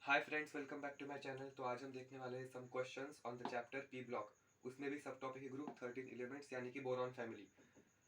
Hi friends, welcome back to my channel. तो आज हम देखने वाले हैं some questions on the chapter P block. उसमें भी सब टॉपिक है ग्रुप 13 एलिमेंट्स यानी कि बोरॉन फैमिली।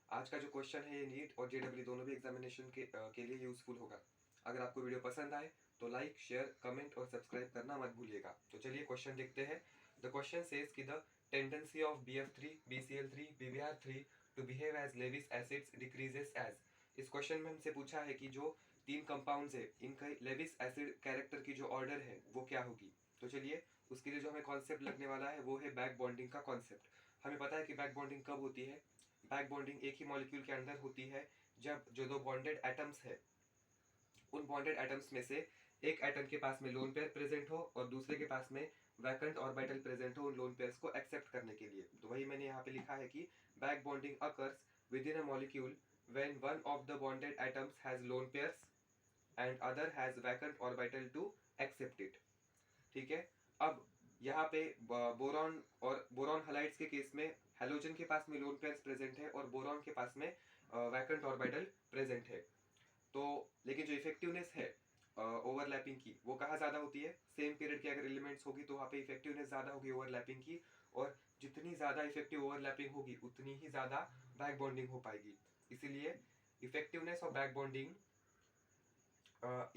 आज का जो क्वेश्चन है ये नीट और जेडब्ल्यू दोनों भी एग्जामिनेशन के लिए यूजफुल होगा। अगर आपको वीडियो पसंद आए तो लाइक, शेयर, कमेंट और सब्सक्राइब करना मत भूलिएगा। तो चलिए क्वेश्चन देखते हैं। द क्वेश्चन सेज कि the tendency of BF3, BCl3, BBr3 to behave as Lewis acids decreases as. इस क्वेश्चन में हमसे पूछा है कि जो तीन कंपाउंड्स है इनका लेविस एसिड कैरेक्टर की जो ऑर्डर है वो क्या होगी। तो चलिए उसके लिए जो हमें कॉन्सेप्ट लगने वाला है वो है बैक बॉन्डिंग का कॉन्सेप्ट। हमें पता है कि बैक बॉन्डिंग कब होती है। बैक बॉन्डिंग एक ही मॉलिक्यूल के अंदर होती है जब जो दो बॉन्डेड एटम्स है उन बॉन्डेड एटम्स में से एक एटम के पास में लोन पेयर प्रेजेंट हो और दूसरे के पास में वैकेंट ऑर्बिटल प्रेजेंट हो उन लोन पेयर्स को एक्सेप्ट करने के लिए। तो वही मैंने यहाँ पे लिखा है कि back bonding occurs within a molecule when one of the bonded atoms has lone pairs and other has vacant orbital to accept it. ठीक है। अब यहाँ पे बोरॉन और बोरॉन हलाइड्स के केस में हेलोजन के पास में लोन पेयर्स प्रेजेंट है और बोरॉन के पास में वैकेंट ऑर्बिटल प्रेजेंट है। तो लेकिन जो इफेक्टिवनेस है ओवरलैपिंग की वो कहाँ ज़्यादा होती है। सेम पीरियड की अगर एलिमेंट्स होगी तो वहाँ पे इफेक्टिवनेस ज़्यादा होगी ओवरलैपिंग की। और जितनी ज़्यादा इफेक्टिव ओवरलैपिंग होगी उतनी ही ज़्यादा बैक बॉन्डिंग हो पाएगी। इसीलिए effectiveness of back bonding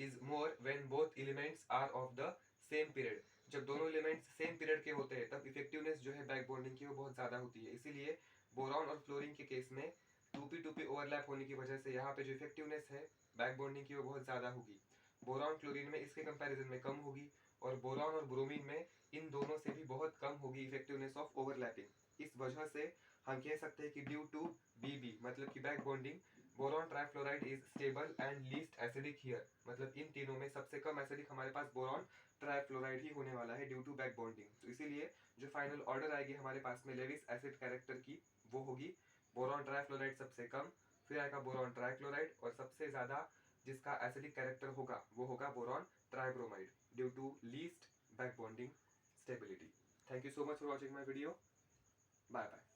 is more when both elements are of the same period. जब दोनों एलिमेंट्स सेम पीरियड के होते हैं तब इफेक्टिवनेस जो है बैक बॉन्डिंग की वो बहुत ज़्यादा होती है। इसीलिए बोरॉन और फ्लोरीन के केस में 2p ओवरलैप होने की वजह से यहाँ पे जो इफेक्टिवनेस है बैक बॉन्डिंग की वो बहुत ज़्यादा होगी। बोरॉन क्लोरीन में इसके कंपैरिजन में कम होगी और बोरॉन और ब्रोमीन में इन दोनों से भी बहुत कम होगी इफेक्टिवनेस ऑफ ओवरलैपिंग। इस वजह से हम कह सकते हैं कि ड्यू टू BB मतलब कि back bonding boron trifluoride is stable and least acidic here. मतलब इन तीनों में सबसे कम एसिडिक हमारे पास बोरॉन ट्राइफ्लोराइड ही होने वाला है ड्यू टू बैक बॉन्डिंग। तो इसीलिए जो फाइनल ऑर्डर आएगी हमारे पास में लेविस एसिड कैरेक्टर की वो होगी बोरॉन ट्राइफ्लोराइड सबसे कम, फिर आएगा बोरॉन ट्राइक्लोराइड और सबसे ज्यादा जिसका एसिडिक कैरेक्टर होगा वो होगा boron tribromide due to least back bonding stability. Thank you so much for watching my video. Bye bye.